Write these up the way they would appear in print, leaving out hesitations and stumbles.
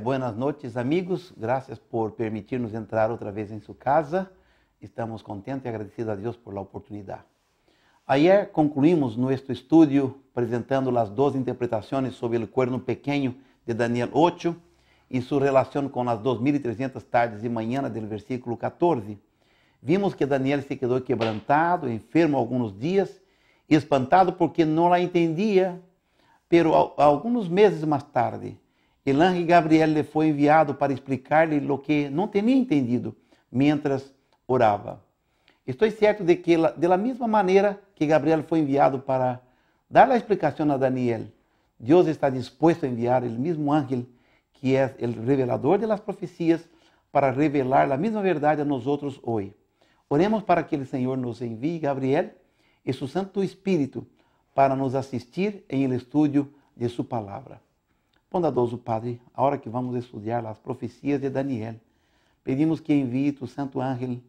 Buenas noches, amigos. Gracias por permitirnos entrar otra vez en su casa. Estamos contentos y agradecidos a Dios por la oportunidad. Ayer concluimos nuestro estudio presentando las dos interpretaciones sobre el cuerno pequeño de Daniel 8 y su relación con las 2300 tardes y mañanas del versículo 14. Vimos que Daniel se quedó quebrantado, enfermo algunos días y espantado porque no la entendía, pero algunos meses más tarde, el ángel Gabriel le fue enviado para explicarle lo que no tenía entendido mientras oraba. Estoy cierto de que de la misma manera que Gabriel fue enviado para dar la explicación a Daniel, Dios está dispuesto a enviar el mismo ángel que es el revelador de las profecías para revelar la misma verdad a nosotros hoy. Oremos para que el Señor nos envíe Gabriel y su Santo Espíritu para nos asistir en el estudio de su palabra. Bondadoso Padre, ahora que vamos a estudiar las profecías de Daniel, pedimos que envíe tu Santo Ángel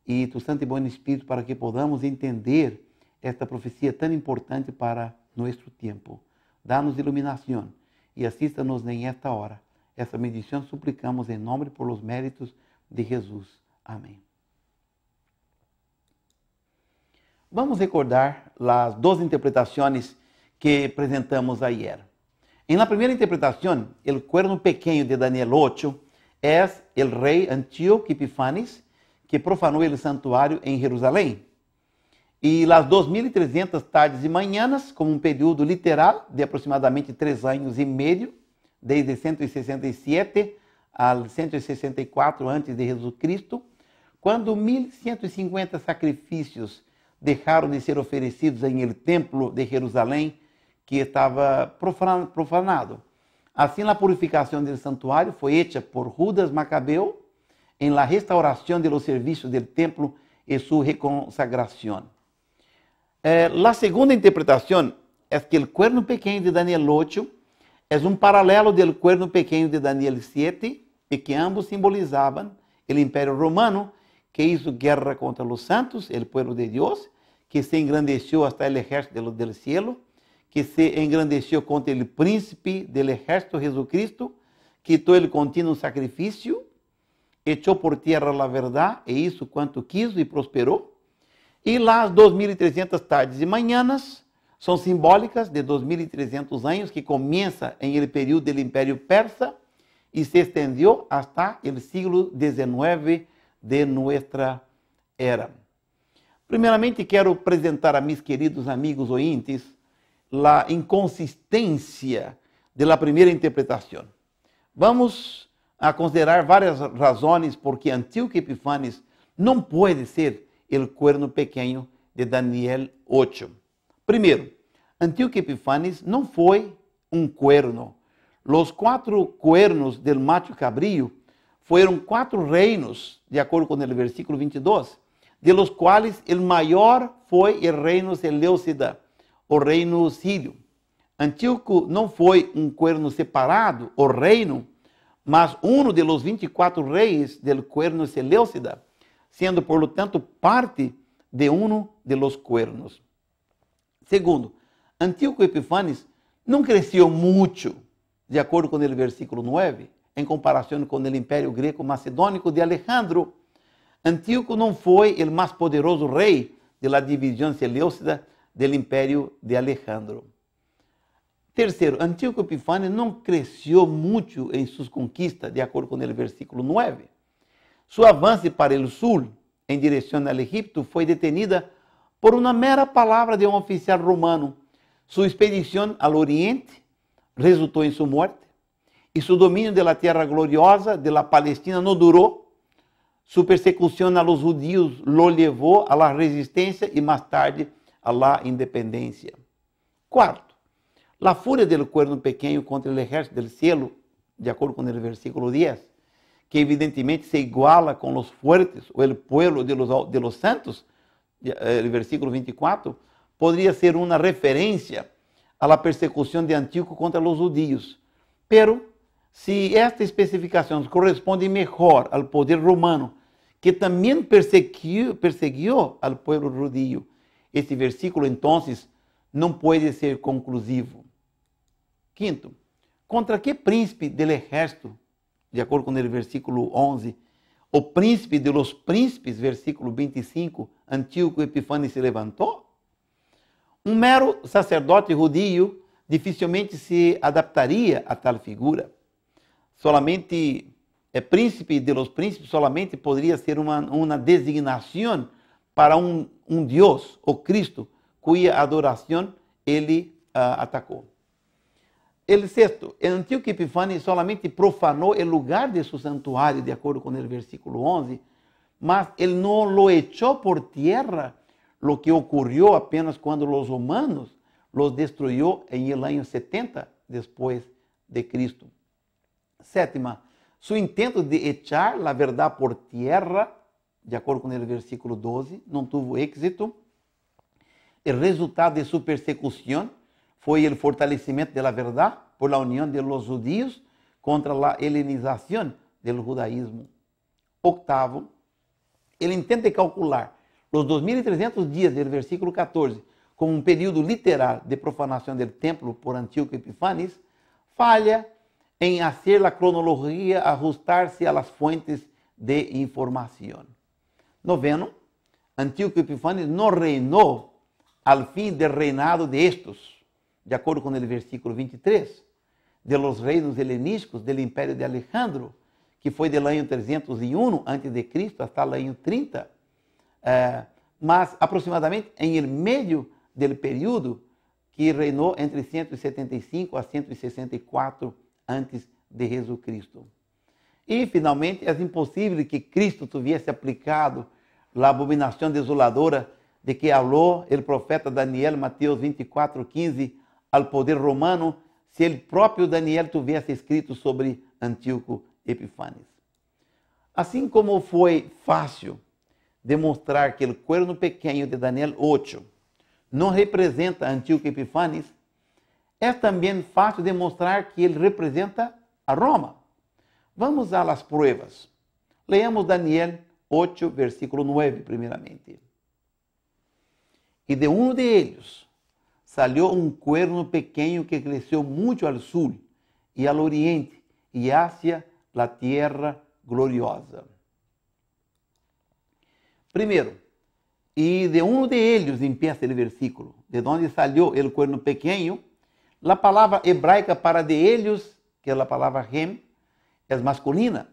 y tu Santo y Buen Espíritu para que podamos entender esta profecía tan importante para nuestro tiempo. Danos iluminación y asístanos en esta hora. Esta medición suplicamos en nombre y por los méritos de Jesús. Amén. Vamos a recordar las dos interpretaciones que presentamos ayer. En la primera interpretación, el cuerno pequeño de Daniel 8 es el rey Antíoco Epifanes que profanó el santuario en Jerusalén. Y las 2300 tardes y mañanas, como un período literal de aproximadamente 3 años y medio, desde 167 al 164 a.C., cuando 1150 sacrificios dejaram de ser oferecidos em el templo de Jerusalém, que estava profanado. Assim, a purificação do santuário foi hecha por Judas Macabeo em la restauração de los serviços del templo e sua reconsagração. La segunda interpretação é que o cuerno pequeno de Daniel 8 é um paralelo do cuerno pequeno de Daniel 7 e que ambos simbolizavam o Império Romano que hizo guerra contra los santos, el pueblo de Dios, que se engrandeció hasta el ejército del cielo, que se engrandeció contra el príncipe del ejército Jesucristo, quitó el continuo sacrificio, echó por tierra la verdad e hizo cuanto quiso y prosperó. Y las 2300 tardes y mañanas son simbólicas de 2300 años que comienza en el periodo del Imperio Persa y se extendió hasta el siglo XIX de nuestra era. Primeiramente, quero apresentar a mis queridos amigos ouvintes a inconsistência da primeira interpretação. Vamos a considerar várias razões por que Antíoco Epifanes não pode ser o cuerno pequeno de Daniel 8. Primeiro, Antíoco Epifanes não foi um cuerno. Os 4 cuernos del macho cabrío foram 4 reinos, de acordo com o versículo 22, de los quais o maior foi o reino Seleucida, o reino sírio. Antíoco não foi um cuerno separado, o reino, mas um de los 24 reis del cuerno Seleucida, sendo, por lo tanto, parte de um de los cuernos. Segundo, Antíoco Epifanes não cresceu muito, de acordo com o versículo 9, em comparação com o Império Greco-Macedônico de Alejandro. Antíoco não foi o mais poderoso rei da divisão seleucida do Império de Alejandro. Terceiro, Antíoco Epifanes não cresceu muito em suas conquistas, de acordo com o versículo 9. Seu avanço para o sul, em direção ao Egito, foi detenida por uma mera palavra de um oficial romano. Sua expedição ao Oriente resultou em sua morte. E seu domínio da terra gloriosa de la Palestina não durou. Sua persecução a los judíos lo levou a la resistência e mais tarde a la independência. Quarto, a fúria del cuerno pequeno contra o ejército del cielo, de acordo com o versículo 10, que evidentemente se iguala com os fuertes, ou o pueblo de los santos, o versículo 24, poderia ser uma referência a la persecução de Antíoco contra os judíos. Pero, se esta especificação corresponde melhor ao poder romano, que também perseguiu ao povo judío, este versículo, então, não pode ser conclusivo. Quinto, Contra que príncipe del ejército, de acordo com o versículo 11, o príncipe de los príncipes, versículo 25, Antíoco Epífanes se levantou? Um mero sacerdote judío dificilmente se adaptaria a tal figura. Solamente príncipe de los príncipes solamente poderia ser uma designação para um Deus, o Cristo, cuya adoração ele atacou. El sexto, Antíoco Epífanes solamente profanou o lugar de seu santuário, de acordo com o versículo 11, mas ele não lo echou por tierra, lo que ocorreu apenas quando os romanos los destruyó en el año 70 después de Cristo. Sétima, su intento de echar la verdad por tierra, de acordo com o versículo 12, não tuvo éxito. O resultado de sua persecução foi o fortalecimento da verdade por la união de los judíos contra a helenização do judaísmo. Octavo, ele intenta calcular os 2.300 dias do versículo 14 como um período literal de profanação do templo por Antíoco Epífanes, falha em fazer a cronologia ajustar-se a las fuentes de informação. Noveno, Antíoco Epífanes não reinou al fim do reinado de estos, de acordo com o versículo 23, de los reinos helenísticos do Império de Alejandro, que foi do ano 301 a.C. até o ano 30, mas aproximadamente em el meio do período que reinou entre 175 a 164 antes de Jesus Cristo. E, finalmente, é impossível que Cristo tivesse aplicado a abominação desoladora de que falou o profeta Daniel, Mateus 24:15, ao poder romano, se o próprio Daniel tivesse escrito sobre Antíoco Epífanes. Assim como foi fácil demonstrar que o cuerno pequeno de Daniel 8 não representa Antíoco Epífanes, é também fácil demonstrar que ele representa a Roma. Vamos a las pruebas. Leamos Daniel 8, versículo 9, primeiramente. E de um de eles salió um cuerno pequeno que cresceu muito al sul e al oriente e hacia la tierra gloriosa. Primeiro, e de um de eles empieza o versículo, de onde salió el cuerno pequeno. A palavra hebraica para de eles, que é a palavra hem, é masculina.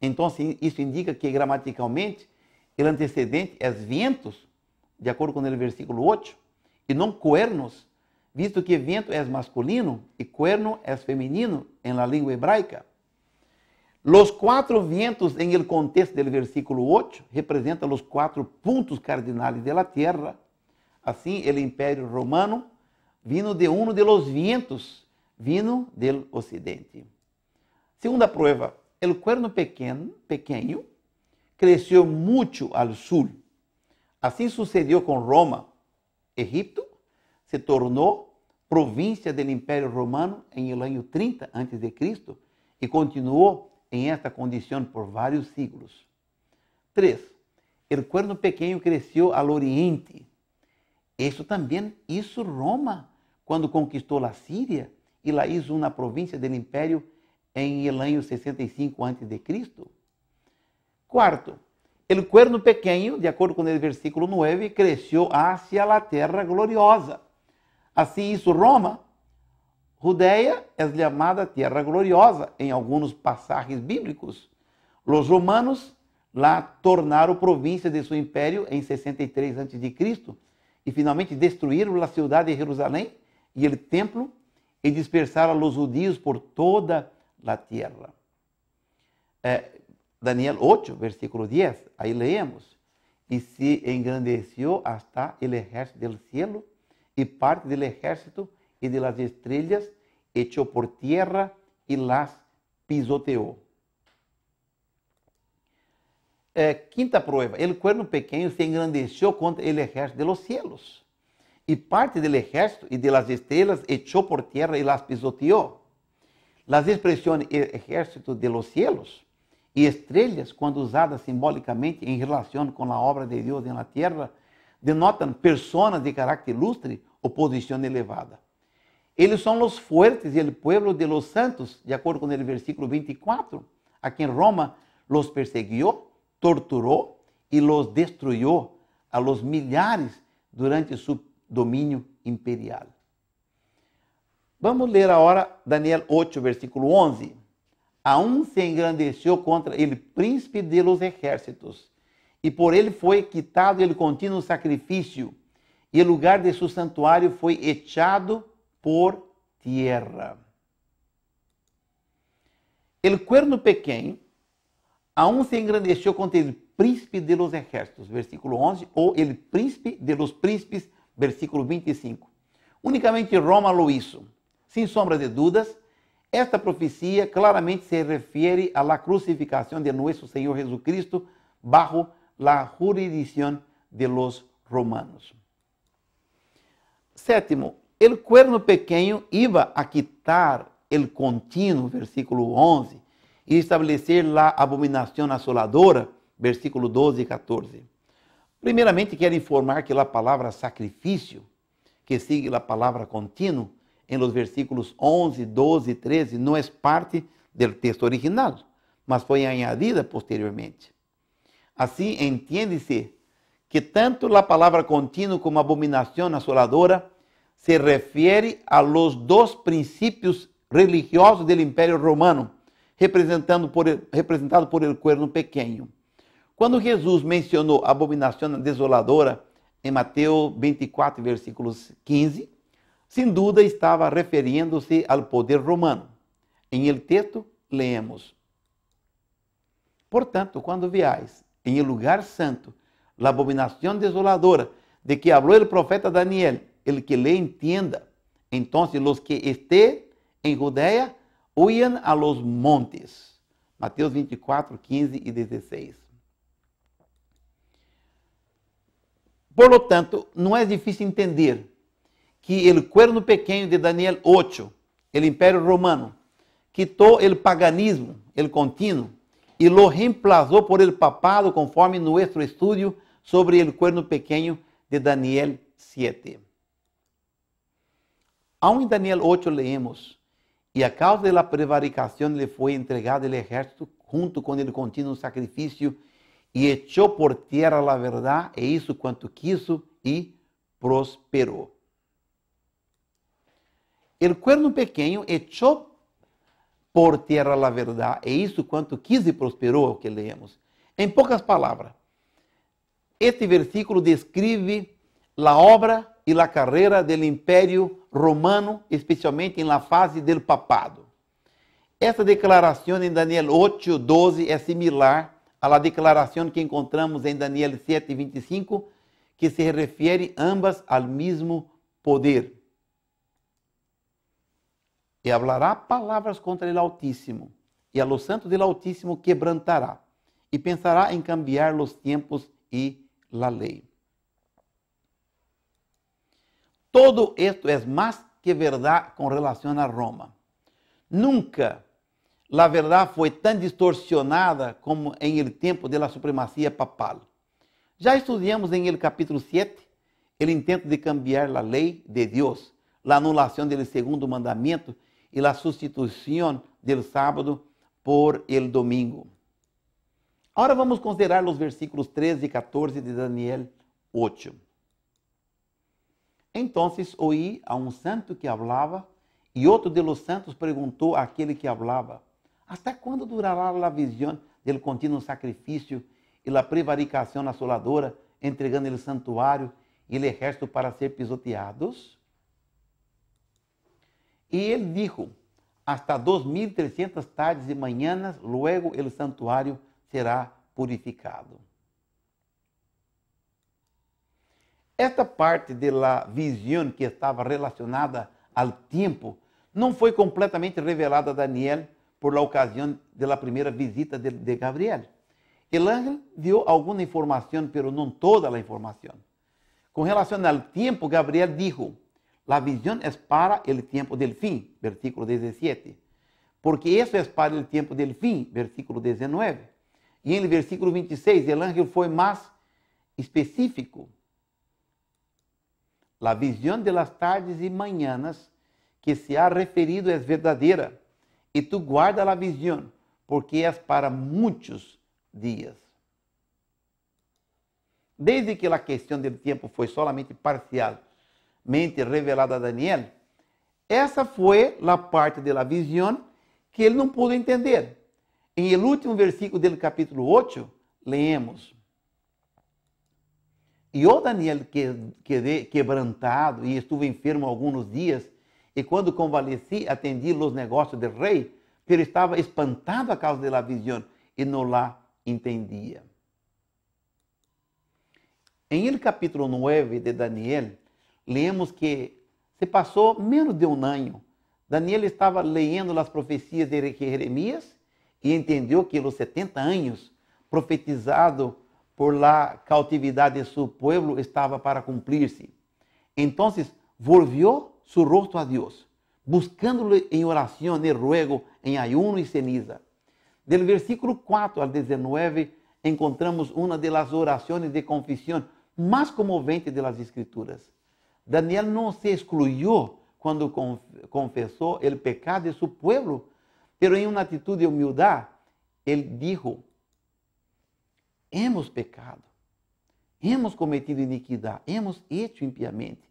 Então, isso indica que gramaticalmente o antecedente é ventos, de acordo com o versículo 8, e não cuernos, visto que vento é masculino e cuerno é feminino em la língua hebraica. Los 4 vientos en el contexto del versículo 8 representan los 4 puntos cardinales de la tierra. Así, el imperio romano vino de uno de los vientos, vino del occidente. Segunda prueba, el cuerno pequeño creció mucho al sur. Así sucedió con Roma. Egipto se tornó provincia del imperio romano en el año 30 a.C. y continuó em esta condição por vários siglos. 3. O cuerno pequeno cresceu ao oriente. Isso também hizo Roma quando conquistou a Síria e la hizo uma província do império em el año 65 a.C. 4. O cuerno pequeno, de acordo com o versículo 9, cresceu hacia a terra gloriosa. Assim hizo Roma. Judeia é chamada Terra Gloriosa em alguns passagens bíblicos. Os romanos lá tornaram província de seu império em 63 a.C. e finalmente destruíram a cidade de Jerusalém e o templo e dispersaram os judeus por toda a terra. Daniel 8, versículo 10, aí leemos: E se engrandeceu hasta el ejército del cielo e parte del ejército e de las estrellas echó por tierra y las pisoteó. Quinta prueba, el cuerno pequeño se engrandeció contra el ejército de los cielos y parte del ejército y de las estrellas echó por tierra y las pisoteó. Las expresiones ejército de los cielos y estrellas, cuando usadas simbólicamente en relación con la obra de Dios en la tierra, denotan personas de carácter ilustre o posición elevada. Eles são os fuertes e o pueblo de los santos, de acordo com o versículo 24. Aqui em Roma, los perseguiu, torturou e los destruyó a los milhares durante su domínio imperial. Vamos ler agora Daniel 8, versículo 11. Aún se engrandeció contra el príncipe de los ejércitos, e por ele foi quitado el contínuo sacrifício, e o lugar de su santuário foi echado por tierra. El cuerno pequeño aún se engrandeció contra el príncipe de los ejércitos, versículo 11, ou el príncipe de los príncipes, versículo 25. Unicamente Roma lo hizo. Sem sombra de dúvidas, esta profecia claramente se refere a la crucificación de nuestro Señor Jesucristo bajo la jurisdicción de los romanos. Sétimo, el cuerno pequeño iba a quitar el continuo, versículo 11, e estabelecer la abominación asoladora, versículo 12 e 14. Primeiramente, quero informar que a palavra sacrifício, que sigue a palavra contínuo, em los versículos 11, 12 e 13, não é parte do texto original, mas foi añadida posteriormente. Assim, entiende-se que tanto a palavra contínuo como abominação asoladora se refere a los dos princípios religiosos do Império Romano, representado por el cuerno pequeno. Quando Jesus mencionou a abominação desoladora em Mateus 24, versículos 15, sem dúvida estava referindo-se ao poder romano. Em el texto, leemos: Portanto, quando veáis em el lugar santo la abominación desoladora de que habló el profeta Daniel, el que le entienda, entonces los que estén en Judea huyan a los montes. Mateus 24, 15 e 16. Por lo tanto, não é difícil entender que o cuerno pequeno de Daniel 8, o Império Romano, quitou o paganismo, o contínuo, e lo reemplazou por el papado, conforme nosso estudo sobre o cuerno pequeno de Daniel 7. Aún em Daniel 8 leemos: E a causa da prevaricação lhe foi entregado o ejército junto com o contínuo sacrifício, e echou por tierra a verdade, e hizo quanto quiso, e prosperou. El cuerno pequeño echó por tierra la verdad e hizo quanto quis e prosperou, é o que leemos. Em poucas palavras, este versículo descreve a obra e a carreira do Império Romano, especialmente na fase do papado. Esta declaração em Daniel 8, 12 é similar à declaração que encontramos em Daniel 7, 25, que se refere ambas ao mesmo poder. E hablará palavras contra o Altíssimo, e a los santos del Altíssimo quebrantará, e pensará em cambiar los tempos e la lei. Todo esto é mais que verdade com relação a Roma. Nunca a verdade foi tão distorsionada como em el tempo de la supremacia papal. Já estudamos em el capítulo 7 o intento de cambiar a lei de Deus, a anulação do segundo mandamento e a substituição do sábado por el domingo. Agora vamos considerar os versículos 13 e 14 de Daniel 8. Entonces oí a um santo que hablaba, e outro de los santos perguntou àquele que hablaba: ¿Hasta quando durará a visão del contínuo sacrifício e a prevaricação asoladora, entregando el santuário e el ejército para ser pisoteados? E ele dijo: hasta 2300 tardes e manhãs, luego el santuário será purificado. Esta parte da visão que estava relacionada ao tempo não foi completamente revelada a Daniel por la ocasião da primeira visita de Gabriel. El ángel deu alguma informação, pero não toda a informação. Com relação ao tempo, Gabriel dijo: la visión es para el tiempo del fin, versículo 17. Porque eso es para el tiempo del fin, versículo 19. Y en el versículo 26, el ángel fue más específico. La visión de las tardes y mañanas que se ha referido é verdadeira, e tu guarda a visão, porque é para muitos dias. Desde que a questão do tempo foi solamente parcialmente revelada a Daniel, essa foi a parte da visão que ele não pôde entender. Em el último versículo do capítulo 8, leemos: E eu, Daniel, quedé quebrantado e estuve enfermo alguns dias, e quando convalesci, atendi os negócios do rei, pero estava espantado a causa da visão e não la entendia. Em el capítulo 9 de Daniel, leemos que se passou menos de um ano. Daniel estava lendo as profecias de Jeremias e entendeu que os 70 anos profetizado por la cautividade de seu povo estava para cumprir-se. Então, volvió su rostro a Deus, buscando-lhe em oração, em ruego, em ayuno e ceniza. Del versículo 4 al 19, encontramos uma das orações de confissão mais comoventes das Escrituras. Daniel não se excluiu quando confessou o pecado de seu povo, pero em uma atitude de humildade, ele dijo: hemos pecado, hemos cometido iniquidade, hemos hecho impiamente,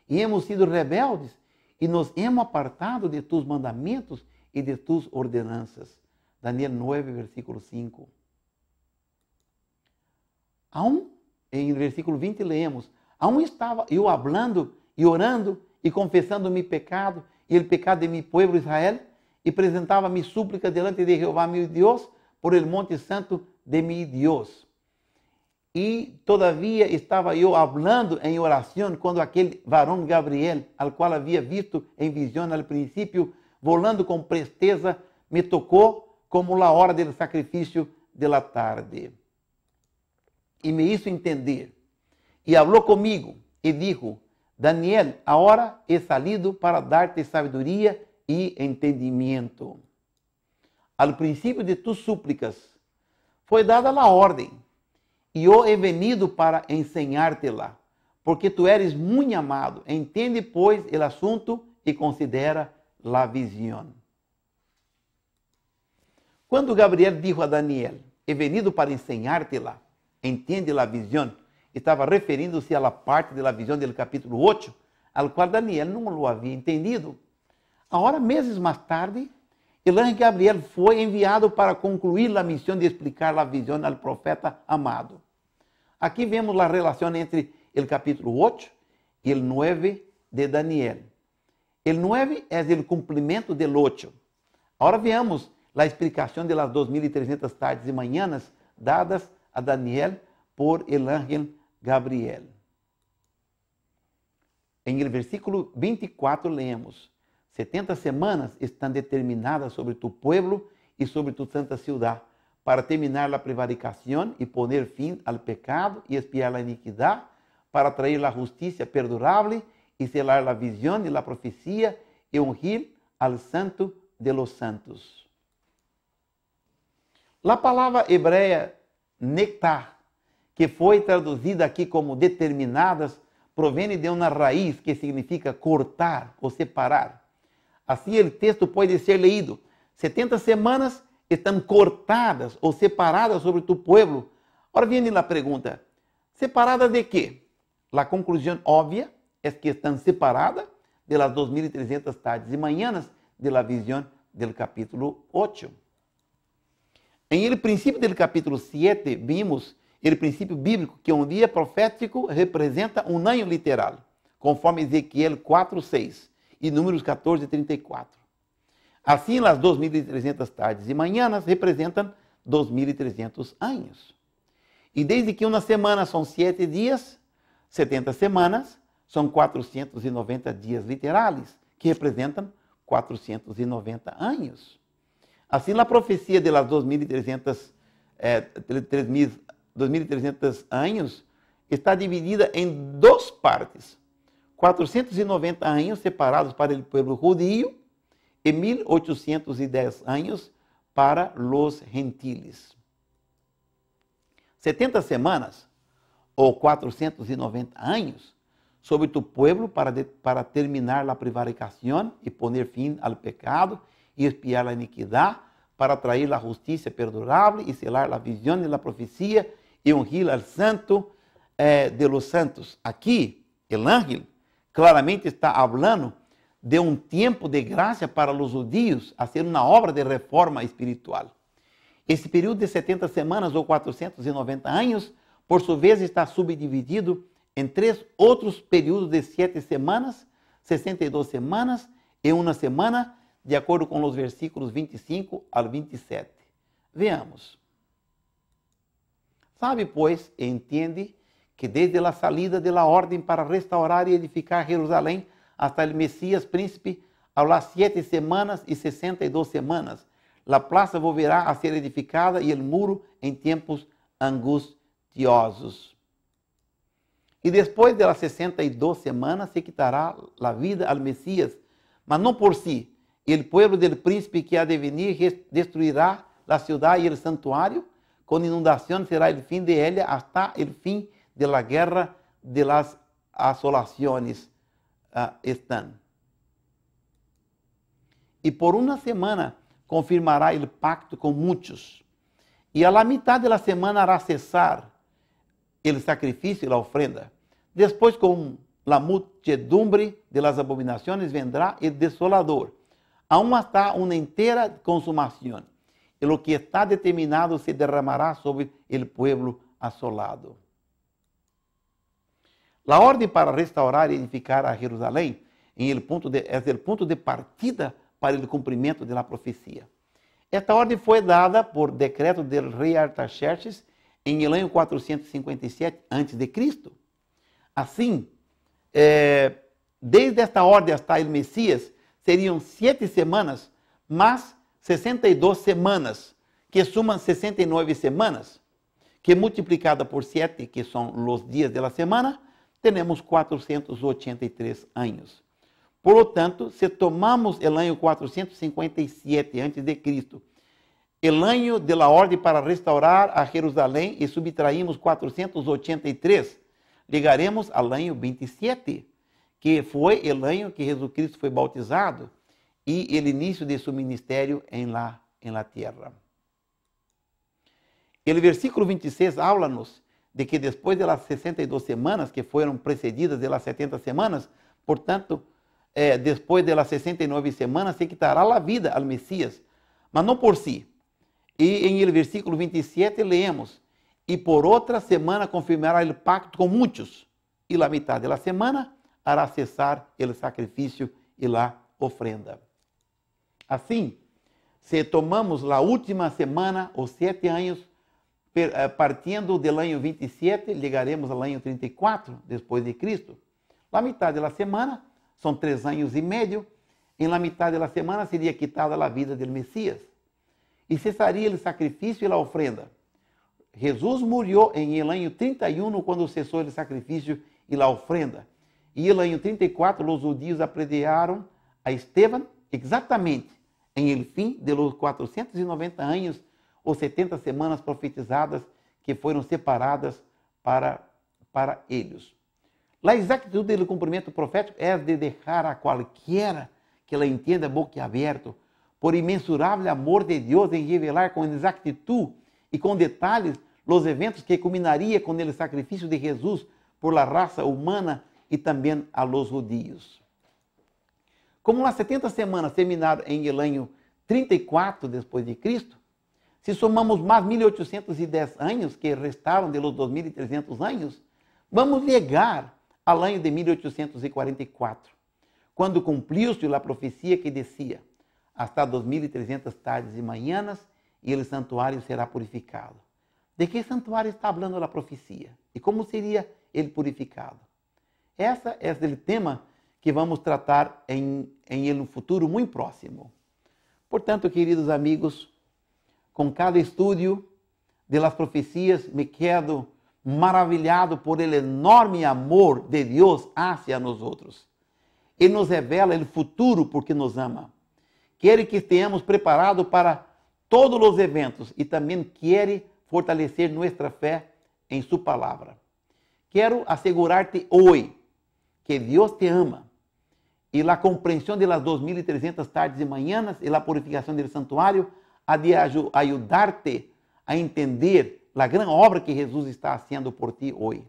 e hemos sido rebeldes, e nos hemos apartado de tus mandamentos e de tus ordenanças. Daniel 9, versículo 5. Aún, em versículo 20, leemos: aún estava eu hablando e orando e confessando mi pecado e o pecado de mi pueblo Israel, e apresentava mi súplica delante de Jehová meu Deus por el monte santo de mi Deus. E todavia estava eu hablando em oração quando aquele varão Gabriel, al qual havia visto em visão al princípio, volando com presteza, me tocou como la hora do sacrifício de la tarde. E me hizo entender. E falou comigo e dijo: Daniel, agora he salido para dar-te sabedoria e entendimento. Al princípio de tus súplicas foi dada a ordem, e eu he venido para enseñar-te-la, porque tu eres muito amado. Entende, pois, el assunto e considera la visão. Quando Gabriel dijo a Daniel: he venido para enseñar-te-la, entende la visão, estava referindo-se à parte da visão do capítulo 8, al qual Daniel não lo havia entendido. Agora, meses mais tarde, o anjo Gabriel foi enviado para concluir a missão de explicar a visão ao profeta amado. Aqui vemos a relação entre o capítulo 8 e o 9 de Daniel. O 9 é o cumprimento do 8. Agora veamos a explicação das 2.300 tardes e manhãs dadas a Daniel por el ángel Gabriel. Em el versículo 24 leemos: 70 semanas estão determinadas sobre tu pueblo e sobre tu santa ciudad, para terminar a prevaricação e poner fim al pecado e expiar a iniquidade, para trazer a justiça perdurável e selar a visão e a profecia e ungir al santo de los santos. A palavra hebreia nectar, que foi traduzida aqui como determinadas, provém de uma raiz que significa cortar ou separar. Assim, o texto pode ser leído: 70 semanas estão cortadas ou separadas sobre tu pueblo. Ora, vem a pergunta: separadas de quê? A conclusão óbvia é que estão separadas de las 2.300 tardes e manhãs de la visão do capítulo 8. Em el princípio do capítulo 7, vimos o princípio bíblico que um dia profético representa um ano literal, conforme Ezequiel 4:6 e Números 14:34. Assim, as 2.300 tardes e manhãs representam 2.300 anos. E desde que uma semana são 7 dias, 70 semanas são 490 dias literais, que representam 490 anos. Assim, a profecia de las 2.300 anos está dividida em duas partes: 490 anos separados para o povo judío e 1.810 anos para os gentiles. 70 semanas, ou 490 anos, sobre tu pueblo para terminar a prevaricação e poner fim ao pecado e expiar a iniquidade, para trazer a justiça perdurável e selar a visão de la profecia e ungir al santo de los santos. Aqui, o ángel claramente está falando de um tempo de graça para os judios, a ser uma obra de reforma espiritual. Esse período de 70 semanas ou 490 anos, por sua vez, está subdividido em 3 outros períodos de 7 semanas, 62 semanas e uma semana, de acordo com os versículos 25 ao 27. Veamos. Sabe, pois, e entende que desde a salida de la ordem para restaurar e edificar Jerusalém hasta el Messias príncipe, a las 7 semanas e 62 semanas, la plaza volverá a ser edificada e el muro em tempos angustiosos. E depois de las 62 semanas se quitará la vida al Messias, mas não por si. El pueblo del príncipe que ha de venir destruirá la ciudad y el santuario, con inundación será el fin de ella hasta el fin de la guerra de las asolaciones están. Y por una semana confirmará el pacto con muchos, y a la mitad de la semana hará cesar el sacrificio y la ofrenda. Después con la muchedumbre de las abominaciones vendrá el desolador. Aún hasta uma inteira consumação, e o que está determinado se derramará sobre o pueblo assolado. A ordem para restaurar e edificar a Jerusalém é o ponto de partida para o cumprimento da profecia. Esta ordem foi dada por decreto do rei Artaxerxes em el ano 457 a.C. Assim, desde esta ordem até o Messias, seriam 7 semanas, mais 62 semanas, que sumam 69 semanas, que multiplicada por 7, que são os dias da semana, temos 483 anos. Por lo tanto, se tomamos o ano 457 a.C., o ano de la ordem para restaurar a Jerusalém e subtraímos 483, ligaremos ao ano 27, que foi o ano que Jesus Cristo foi bautizado e o início de seu ministério em la tierra. O versículo 26 habla-nos de que depois das 62 semanas, que foram precedidas das 70 semanas, portanto, depois das 69 semanas, se quitará a vida ao Messias, mas não por si. E em el versículo 27 leemos, e por outra semana confirmará o pacto com muitos, e la mitad de la semana hará cessar o sacrifício e a ofrenda. Assim, se tomamos a última semana, os 7 anos, partindo do ano 27, chegaremos ao ano 34, depois de Cristo. A metade da semana, são 3 anos e meio, em la metade da semana seria quitada a vida do Messias. E cessaria o sacrifício e a ofrenda. Jesus morreu em el ano 31, quando cessou o sacrifício e a ofrenda. E no ano 34, os judios apedrearam a Esteban exatamente em el fim de los 490 anos, ou 70 semanas profetizadas que foram separadas para eles. A exactitud do cumprimento profético é de deixar a qualquer que la entenda boquiaberto por imensurável amor de Deus em revelar com exactitud e com detalhes os eventos que culminaria com o sacrifício de Jesus por la raça humana e também a los judíos. Como as 70 semanas terminaram em el ano 34 depois de Cristo, se somamos mais 1810 anos que restaram de los 2300 anos, vamos chegar ao ano de 1844, quando cumpriu-se a profecia que dizia: hasta 2300 tardes e manhãs e o santuário será purificado. De que santuário está falando a profecia? E como seria ele purificado? Esse é o tema que vamos tratar em um futuro muito próximo. Portanto, queridos amigos, com cada estudo de las profecias, me quedo maravilhado por el enorme amor de Deus hacia nós outros. Ele nos revela o futuro porque nos ama. Quer que estejamos preparados para todos os eventos e também quer fortalecer nossa fé em sua palavra. Quero assegurar-te hoje que Dios te ama y la comprensión de las 2300 tardes y mañanas y la purificación del santuario ha de ayudarte a entender la gran obra que Jesús está haciendo por ti hoy.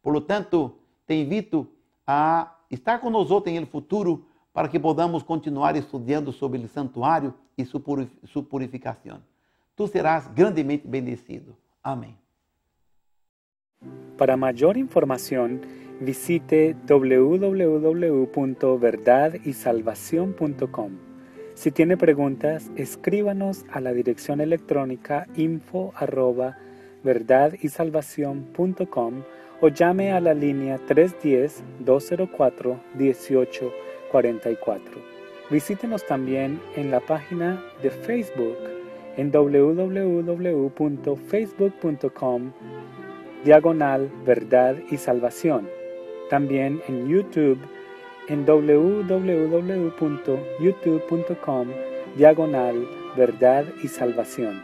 Por lo tanto, te invito a estar con nosotros en el futuro para que podamos continuar estudiando sobre el santuario y su purificación. Tú serás grandemente bendecido. Amén. Para mayor información, visite www.verdadysalvacion.com. Si tiene preguntas, escríbanos a la dirección electrónica info@verdadysalvacion.com o llame a la línea 310-204-1844. Visítenos también en la página de Facebook en www.facebook.com/Verdad y Salvación. También en YouTube en www.youtube.com/Verdad y Salvación.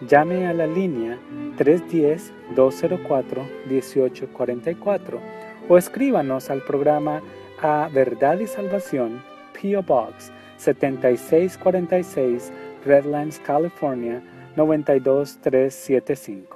Llame a la línea 310-204-1844 o escríbanos al programa a Verdad y Salvación, P.O. Box 7646, Redlands, California 92375.